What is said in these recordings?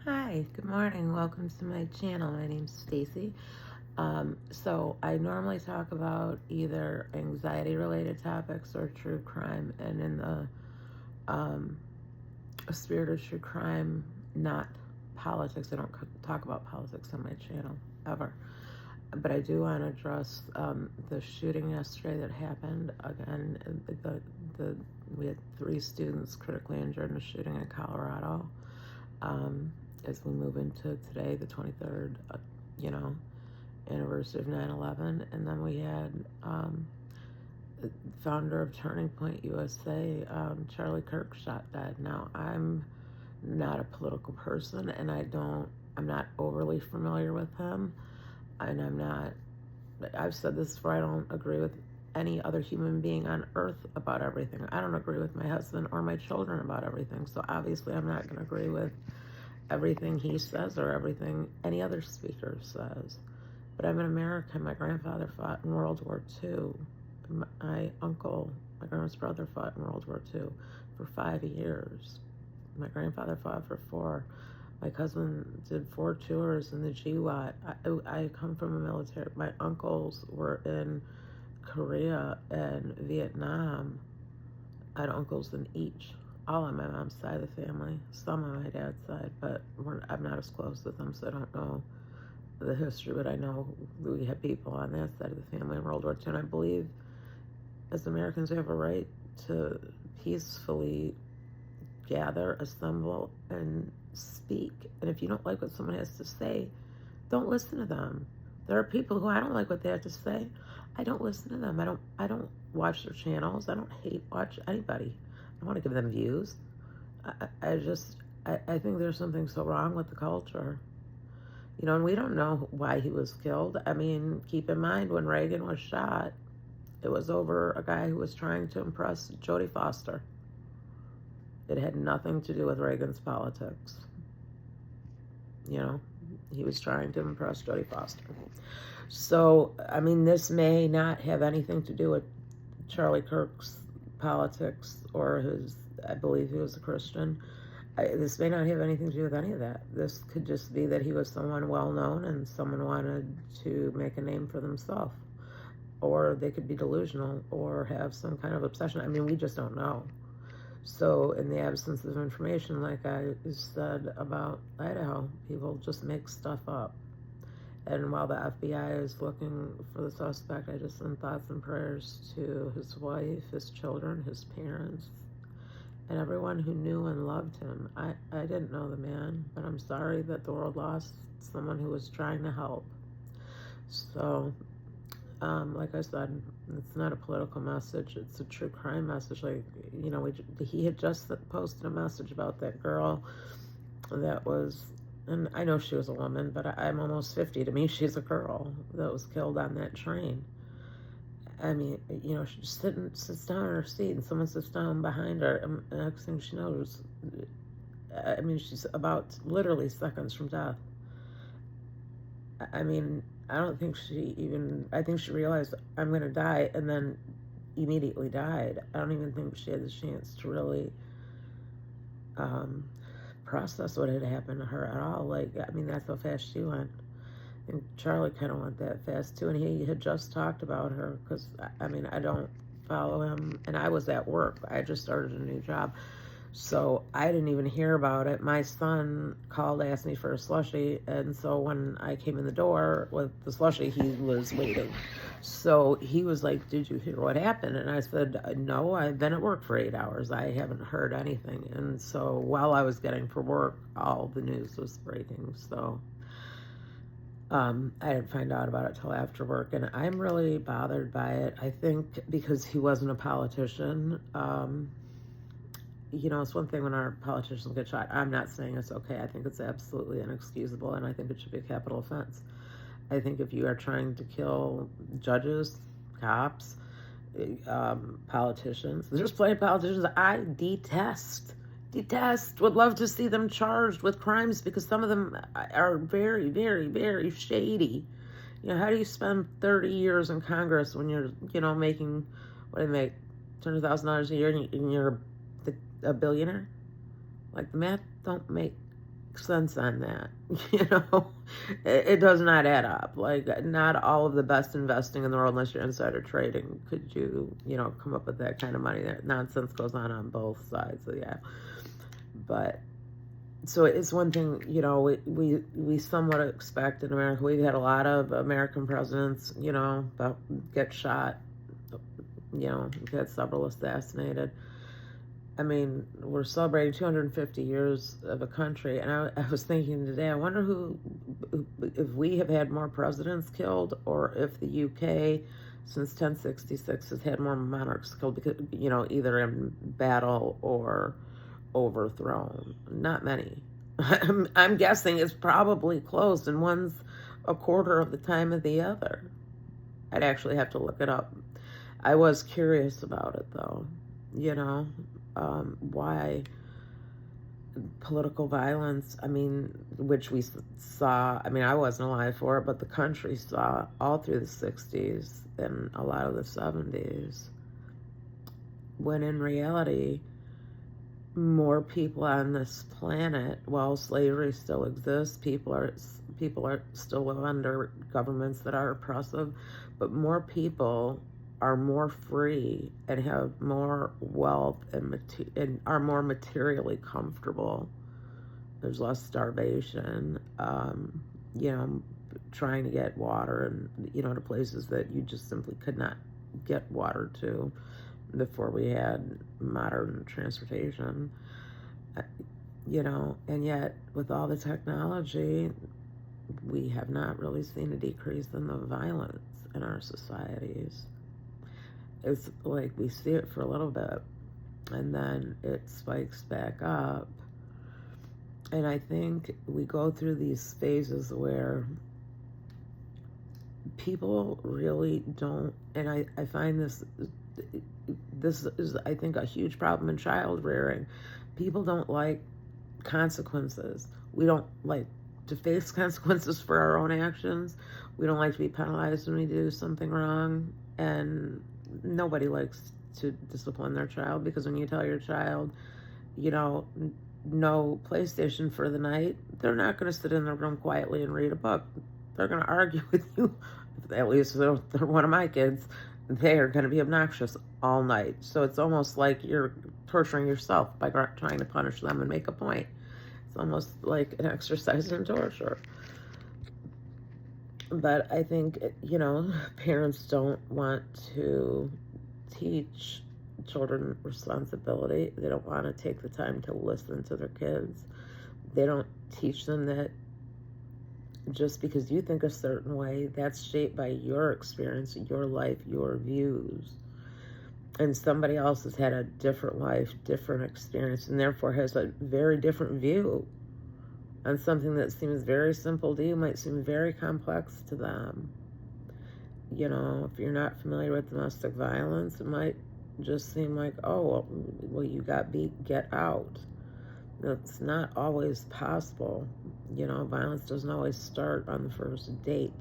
Hi, good morning. Welcome to my channel. My name's Stacy. So I normally talk about either anxiety related topics or true crime, and in the spirit of true crime, not politics. I don't talk about politics on my channel ever. But I do want to address the shooting yesterday that happened again. We had 3 students critically injured in a shooting in Colorado. As we move into today, the 23rd, anniversary of 9/11, and then we had the founder of Turning Point USA, Charlie Kirk, shot dead. Now, I'm not a political person, and I'm not overly familiar with him, and I've said this before, I don't agree with any other human being on earth about everything. I don't agree with my husband or my children about everything, so obviously I'm not going to agree with everything he says or everything any other speaker says. But I'm an American. My grandfather fought in World War II. My grandma's brother, fought in World War II for 5 years. My grandfather fought for 4. My cousin did 4 tours in the GWAT. I come from a military. My uncles were in Korea and Vietnam. I had uncles in each, all on my mom's side of the family, some on my dad's side, but I'm not as close with them, so I don't know the history, but I know we had people on that side of the family in World War II, and I believe as Americans we have a right to peacefully gather, assemble, and speak. And if you don't like what someone has to say, don't listen to them. There are people who I don't like what they have to say. I don't listen to them. I don't watch their channels. I don't hate watch anybody. I want to give them views. I think there's something so wrong with the culture. And we don't know why he was killed. I mean, keep in mind when Reagan was shot, it was over a guy who was trying to impress Jodie Foster. It had nothing to do with Reagan's politics. He was trying to impress Jodie Foster. So, I mean, this may not have anything to do with Charlie Kirk's politics or I believe he was a Christian. This may not have anything to do with any of that. This could just be that he was someone well-known and someone wanted to make a name for themselves. Or they could be delusional or have some kind of obsession. I mean, we just don't know. So in the absence of information, like I said about Idaho, people just make stuff up. And while the FBI is looking for the suspect, I just send thoughts and prayers to his wife, his children, his parents, and everyone who knew and loved him. I didn't know the man, but I'm sorry that the world lost someone who was trying to help. So, like I said, it's not a political message. It's a true crime message. He had just posted a message about that girl that was, and I know she was a woman, but I'm almost 50. To me, she's a girl that was killed on that train. I mean, she just sits down in her seat and someone sits down behind her, and the next thing she knows, I mean, she's about literally seconds from death. I mean, I think she realized I'm going to die and then immediately died. I don't even think she had the chance to really process what had happened to her at all. That's how fast she went. And Charlie kind of went that fast too, and he had just talked about her because, I don't follow him, and I was at work. I just started a new job, so I didn't even hear about it. My son called, asked me for a slushie, and so when I came in the door with the slushie, he was waiting. So he was like, "Did you hear what happened?" And I said, "No, I've been at work for 8 hours. I haven't heard anything." And so while I was getting for work, all the news was breaking. So I didn't find out about it till after work, and I'm really bothered by it. I think because he wasn't a politician. It's one thing when our politicians get shot. I'm not saying it's okay. I think it's absolutely inexcusable, and I think it should be a capital offense. I think if you are trying to kill judges, cops, politicians, there's plenty of politicians I detest, would love to see them charged with crimes because some of them are very, very, very shady. How do you spend 30 years in Congress when you're, making, what do they make, $200,000 a year and you're a billionaire? Like, the math don't make sense on that. You know, it does not add up. Like, not all of the best investing in the world, unless you're insider trading, could you know, come up with that kind of money. That nonsense goes on both sides of the aisle. But so it's one thing, you know, we somewhat expect in America. We've had a lot of American presidents, you know, get shot. You know, we've had several assassinated. I mean, we're celebrating 250 years of a country, and I was thinking today, I wonder if we have had more presidents killed, or if the UK since 1066 has had more monarchs killed, because, you know, either in battle or overthrown. Not many. I'm guessing it's probably close, and one's a quarter of the time of the other. I'd actually have to look it up. I was curious about it, though. You know, why political violence, I mean, which we saw, I mean, I wasn't alive for it, but the country saw all through the 60s and a lot of the 70s, when in reality, more people on this planet, while slavery still exists, people are still live under governments that are oppressive, but more people are more free and have more wealth and are more materially comfortable. There's less starvation, you know, trying to get water and, you know, to places that you just simply could not get water to before we had modern transportation. You know, and yet with all the technology, we have not really seen a decrease in the violence in our societies. It's like we see it for a little bit, and then it spikes back up. And I think we go through these phases where people really don't, and I find this is, I think, a huge problem in child rearing. People don't like consequences. We don't like to face consequences for our own actions. We don't like to be penalized when we do something wrong, and nobody likes to discipline their child, because when you tell your child, you know, no PlayStation for the night, they're not going to sit in their room quietly and read a book. They're going to argue with you. At least they're one of my kids. They are going to be obnoxious all night. So it's almost like you're torturing yourself by trying to punish them and make a point. It's almost like an exercise in torture. But I think, you know, parents don't want to teach children responsibility. They don't want to take the time to listen to their kids. They don't teach them that just because you think a certain way, that's shaped by your experience, your life, your views. And somebody else has had a different life, different experience, and therefore has a very different view on something that seems very simple to you might seem very complex to them. You know, if you're not familiar with domestic violence, it might just seem like, oh, well, you got beat, get out. That's not always possible. You know, violence doesn't always start on the first date.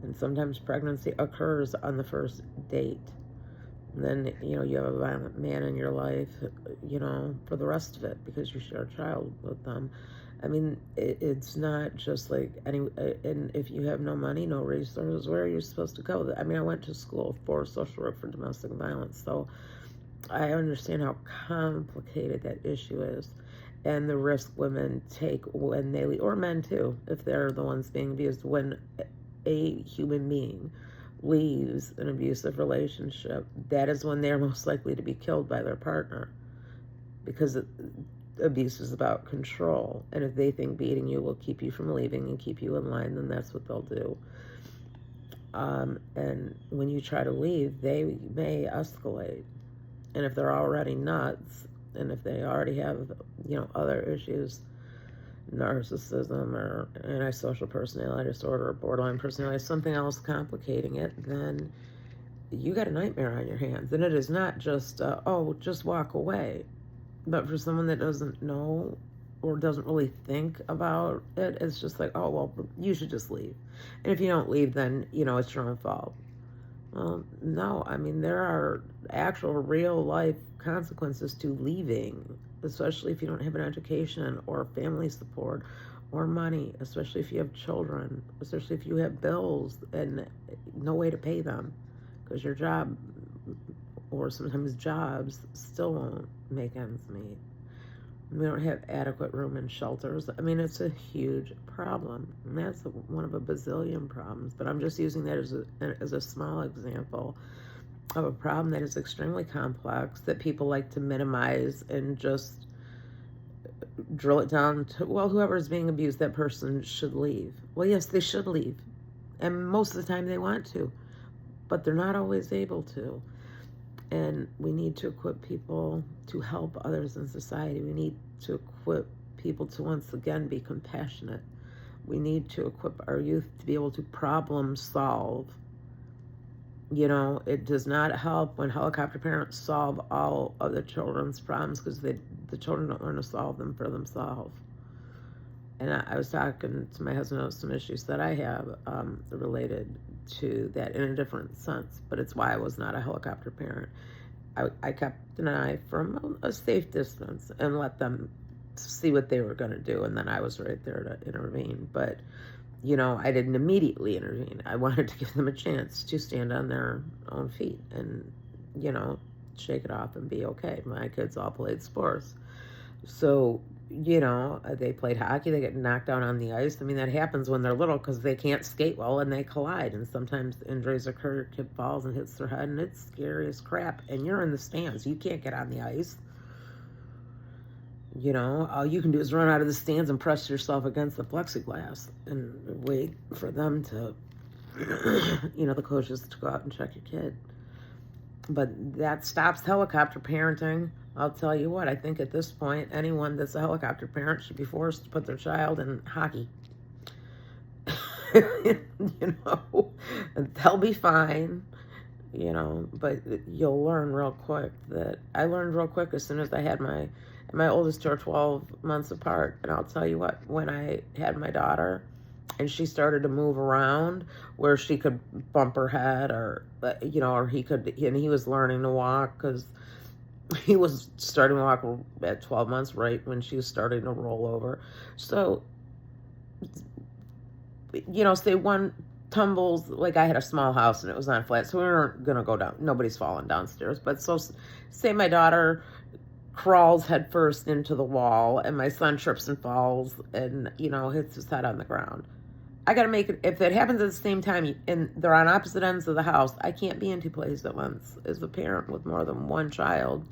And sometimes pregnancy occurs on the first date. And then, you know, you have a violent man in your life, you know, for the rest of it, because you share a child with them. I mean, it's not just like and if you have no money, no resources, where are you supposed to go? I mean, I went to school for social work for domestic violence, so I understand how complicated that issue is, and the risk women take when they leave, or men too, if they're the ones being abused. When a human being leaves an abusive relationship, that is when they're most likely to be killed by their partner, because abuse is about control, and if they think beating you will keep you from leaving and keep you in line, then that's what they'll do. And when you try to leave, they may escalate, and if they're already nuts, and if they already have, you know, other issues, narcissism or antisocial personality disorder or borderline personality, something else complicating it, then you got a nightmare on your hands. And it is not just just walk away. But for someone that doesn't know or doesn't really think about it, it's just like, oh, well, you should just leave. And if you don't leave, then, you know, it's your own fault. Well, no, I mean, there are actual real life consequences to leaving. especially if you don't have an education or family support or money, especially if you have children, especially if you have bills and no way to pay them because your job or sometimes jobs still won't make ends meet. We don't have adequate room in shelters. I mean, it's a huge problem, and that's one of a bazillion problems. But I'm just using that as a small example of a problem that is extremely complex that people like to minimize and just drill it down to, well, whoever is being abused, that person should leave. Well, yes, they should leave, and most of the time they want to, but they're not always able to. And we need to equip people to help others in society. We need to equip people to once again be compassionate. We need to equip our youth to be able to problem solve. You know, it does not help when helicopter parents solve all of the children's problems because the children don't learn to solve them for themselves. And I was talking to my husband about some issues that I have related to that in a different sense, but it's why I was not a helicopter parent. I kept an eye from a safe distance and let them see what they were going to do, and then I was right there to intervene. But, you know, I didn't immediately intervene. I wanted to give them a chance to stand on their own feet and, you know, shake it off and be okay. My kids all played sports. So, you know, they played hockey, they get knocked down on the ice. I mean, that happens when they're little because they can't skate well and they collide. And sometimes injuries occur, kid falls and hits their head, and it's scary as crap. And you're in the stands. You can't get on the ice. You know, all you can do is run out of the stands and press yourself against the plexiglass and wait for them to, you know, the coaches to go out and check your kid. But that stops helicopter parenting. I'll tell you what, I think at this point, anyone that's a helicopter parent should be forced to put their child in hockey. You know, they'll be fine, you know, but you'll learn real quick that I learned real quick as soon as I had my oldest two are 12 months apart. And I'll tell you what, when I had my daughter and she started to move around where she could bump her head or, you know, or he was learning to walk because he was starting to walk at 12 months, right when she was starting to roll over. So, you know, say one tumbles, like I had a small house and it was on flat, so we weren't going to go down. Nobody's falling downstairs. But so say my daughter crawls headfirst into the wall and my son trips and falls and, you know, hits his head on the ground. I got to make it, if it happens at the same time and they're on opposite ends of the house, I can't be in two places at once. As a parent with more than one child,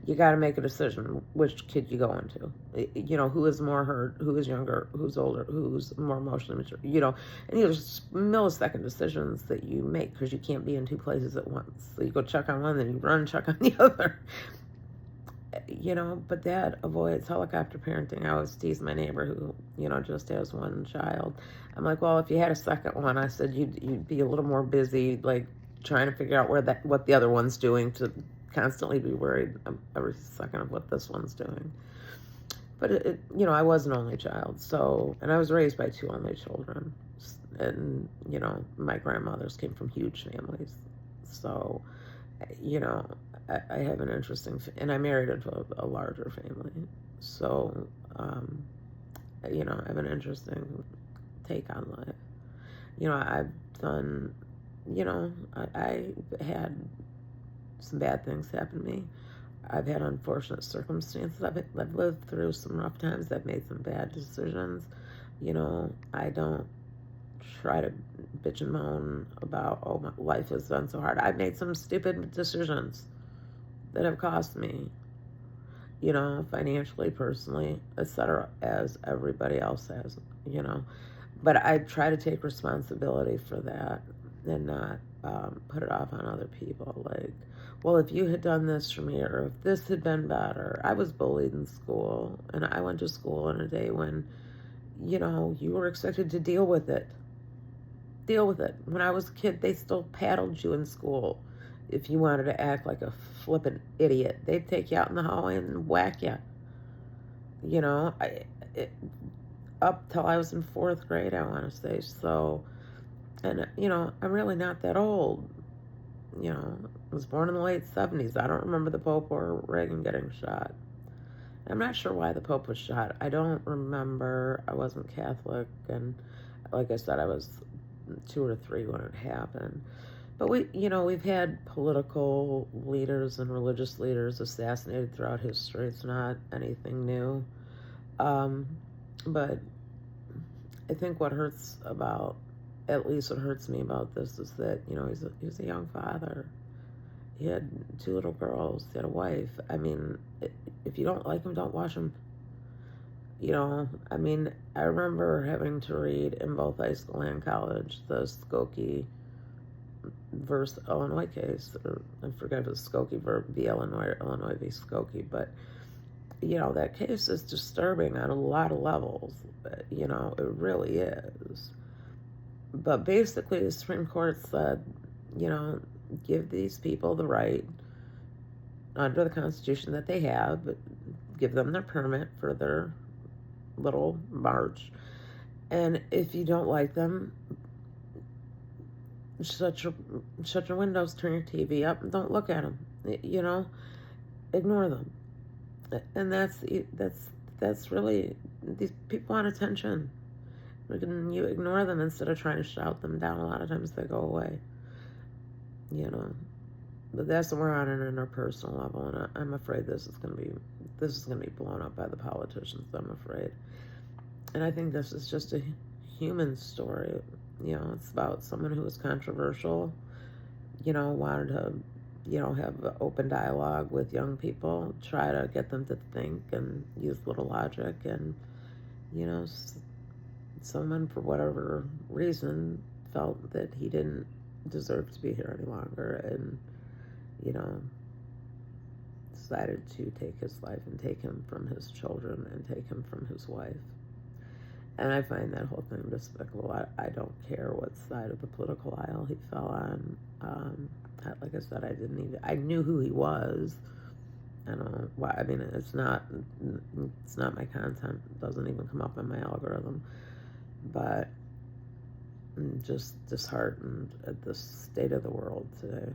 you got to make a decision which kid you go into. You know, who is more hurt, who is younger, who's older, who's more emotionally mature, you know. And there's millisecond decisions that you make because you can't be in two places at once. So you go check on one, then you run, check on the other. You know, but that avoids helicopter parenting. I always tease my neighbor who, you know, just has one child. I'm like, well, if you had a second one, I said you'd be a little more busy, like trying to figure out what the other one's doing to constantly be worried every second of what this one's doing. But you know, I was an only child, so, and I was raised by two only children, and you know, my grandmothers came from huge families, so, you know, I have an interesting, and I married into a larger family, so, you know, I have an interesting take on life. You know, I've done, you know, I had some bad things happen to me. I've had unfortunate circumstances. I've lived through some rough times. I've made some bad decisions. You know, I don't try to bitch and moan about, oh, my life has been so hard. I've made some stupid decisions that have cost me, you know, financially, personally, etc., as everybody else has, you know. But I try to take responsibility for that and not put it off on other people. Like, well, if you had done this for me, or if this had been better. I was bullied in school, and I went to school in a day when, you know, you were expected to deal with it. Deal with it. When I was a kid, they still paddled you in school. If you wanted to act like a flippant idiot, they'd take you out in the hallway and whack you. You know, up till I was in 4th grade, I want to say. So, and, you know, I'm really not that old. You know, I was born in the late 70s. I don't remember the Pope or Reagan getting shot. I'm not sure why the Pope was shot. I don't remember. I wasn't Catholic, and like I said, I was 2 or 3 when it happened. But we've had political leaders and religious leaders assassinated throughout history. It's not anything new. Um, but I think at least what hurts me about this is that, he's a young father. He had 2 little girls. He had a wife. I mean, if you don't like him, don't watch him. I remember having to read in both high school and college the Skokie versus Illinois case. Or I forget if it was Skokie v. Illinois or Illinois v. Skokie, but that case is disturbing on a lot of levels. It really is. But basically, the Supreme Court said, give these people the right under the Constitution that they have, but give them their permit for their little march. And if you don't like them, shut your windows, turn your TV up, and don't look at them. Ignore them. And that's really, these people want attention. You ignore them instead of trying to shout them down. A lot of times they go away. But that's we're on an interpersonal level, and I'm afraid this is going to be blown up by the politicians. I'm afraid, and I think this is just a human story. It's about someone who was controversial. Wanted to, have an open dialogue with young people, try to get them to think and use a little logic, and someone for whatever reason felt that he didn't deserve to be here any longer, and decided to take his life and take him from his children and take him from his wife. And I find that whole thing despicable. I don't care what side of the political aisle he fell on. Like I said, I knew who he was. I don't know why. I mean, it's not my content. It doesn't even come up in my algorithm. But I'm just disheartened at the state of the world today.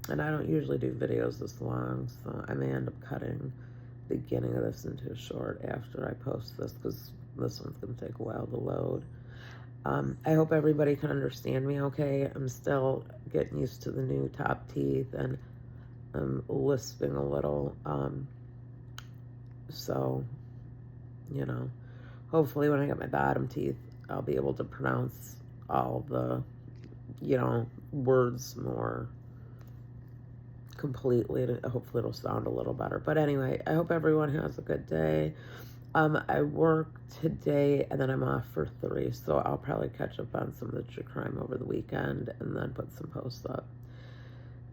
And I don't usually do videos this long, so I may end up cutting the beginning of this into a short after I post this, because this one's going to take a while to load. I hope everybody can understand me okay. I'm still getting used to the new top teeth, and I'm lisping a little. So, hopefully when I get my bottom teeth, I'll be able to pronounce all the, words more completely, and hopefully it'll sound a little better. But anyway, I hope everyone has a good day. I work today, and then I'm off for 3, so I'll probably catch up on some of the true crime over the weekend and then put some posts up.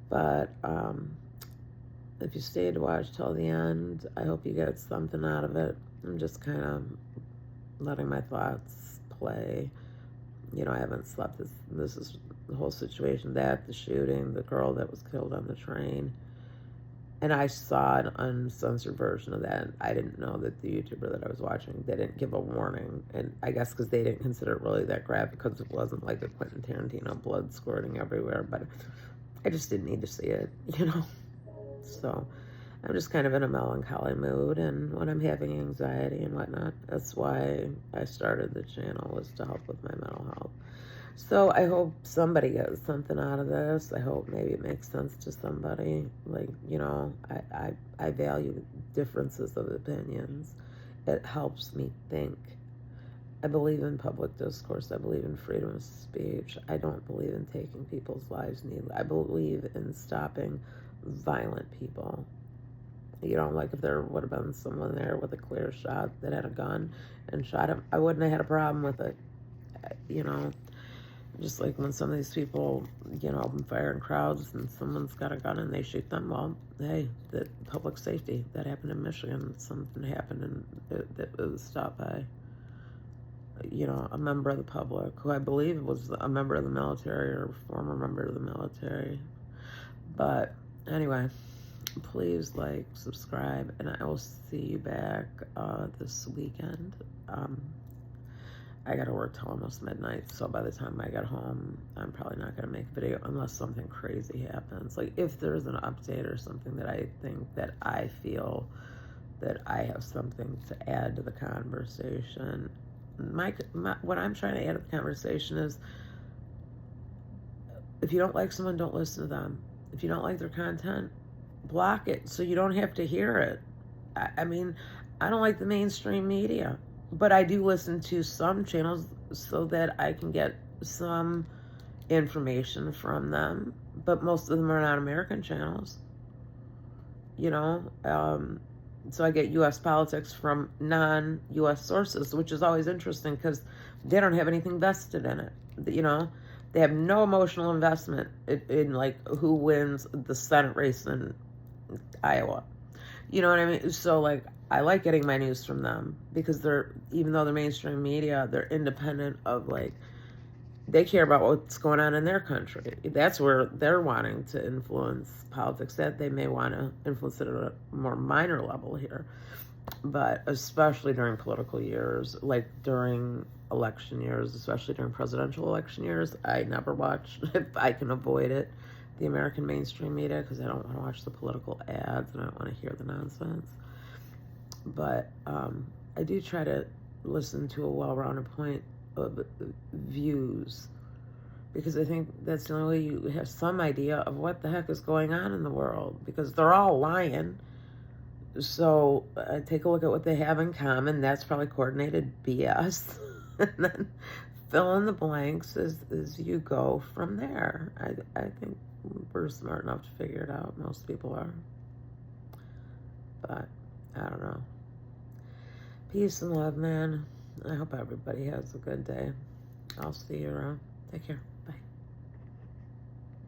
But if you stayed to watch till the end, I hope you get something out of it. I'm just kind of letting my thoughts play. I haven't slept. This is the whole situation, the shooting, the girl that was killed on the train. And I saw an uncensored version of that. I didn't know that the YouTuber that I was watching, they didn't give a warning. And I guess because they didn't consider it really that graphic, because it wasn't like a Quentin Tarantino blood squirting everywhere. But I just didn't need to see it, So I'm just kind of in a melancholy mood. And when I'm having anxiety and whatnot, that's why I started the channel, was to help with my mental health. So I hope somebody gets something out of this. I hope maybe it makes sense to somebody. I value differences of opinions. It helps me think. I believe in public discourse. I believe in freedom of speech. I don't believe in taking people's lives needlessly. I believe in stopping violent people. Like if there would have been someone there with a clear shot that had a gun and shot him, I wouldn't have had a problem with it. Just like when some of these people, open fire in crowds and someone's got a gun and they shoot them, well, hey, the public safety. That happened in Michigan. Something happened and it was stopped by, a member of the public, who I believe was a member of the military or former member of the military. But anyway, please subscribe, and I will see you back this weekend. I gotta work till almost midnight, so by the time I get home, I'm probably not gonna make a video unless something crazy happens. Like if there's an update or something that I think that I feel that I have something to add to the conversation. What I'm trying to add to the conversation is, if you don't like someone, don't listen to them. If you don't like their content, block it so you don't have to hear it. I mean, I don't like the mainstream media, but I do listen to some channels so that I can get some information from them. But most of them are not American channels, you know. So I get U.S. politics from non-U.S. sources, which is always interesting because they don't have anything vested in it, you know. They have no emotional investment in like who wins the Senate race in Iowa. You know what I mean? So like, I like getting my news from them because even though they're mainstream media, they're independent of like, they care about what's going on in their country. That's where they're wanting to influence politics. That they may want to influence it at a more minor level here. But especially during political years, like during election years, especially during presidential election years, I never watch, if I can avoid it, the American mainstream media, because I don't want to watch the political ads and I don't want to hear the nonsense. But I do try to listen to a well-rounded point of views, because I think that's the only way you have some idea of what the heck is going on in the world, because they're all lying. So take a look at what they have in common. That's probably coordinated BS. And then fill in the blanks as you go from there. I think we're smart enough to figure it out. Most people are. But I don't know. Peace and love, man. I hope everybody has a good day. I'll see you around. Take care.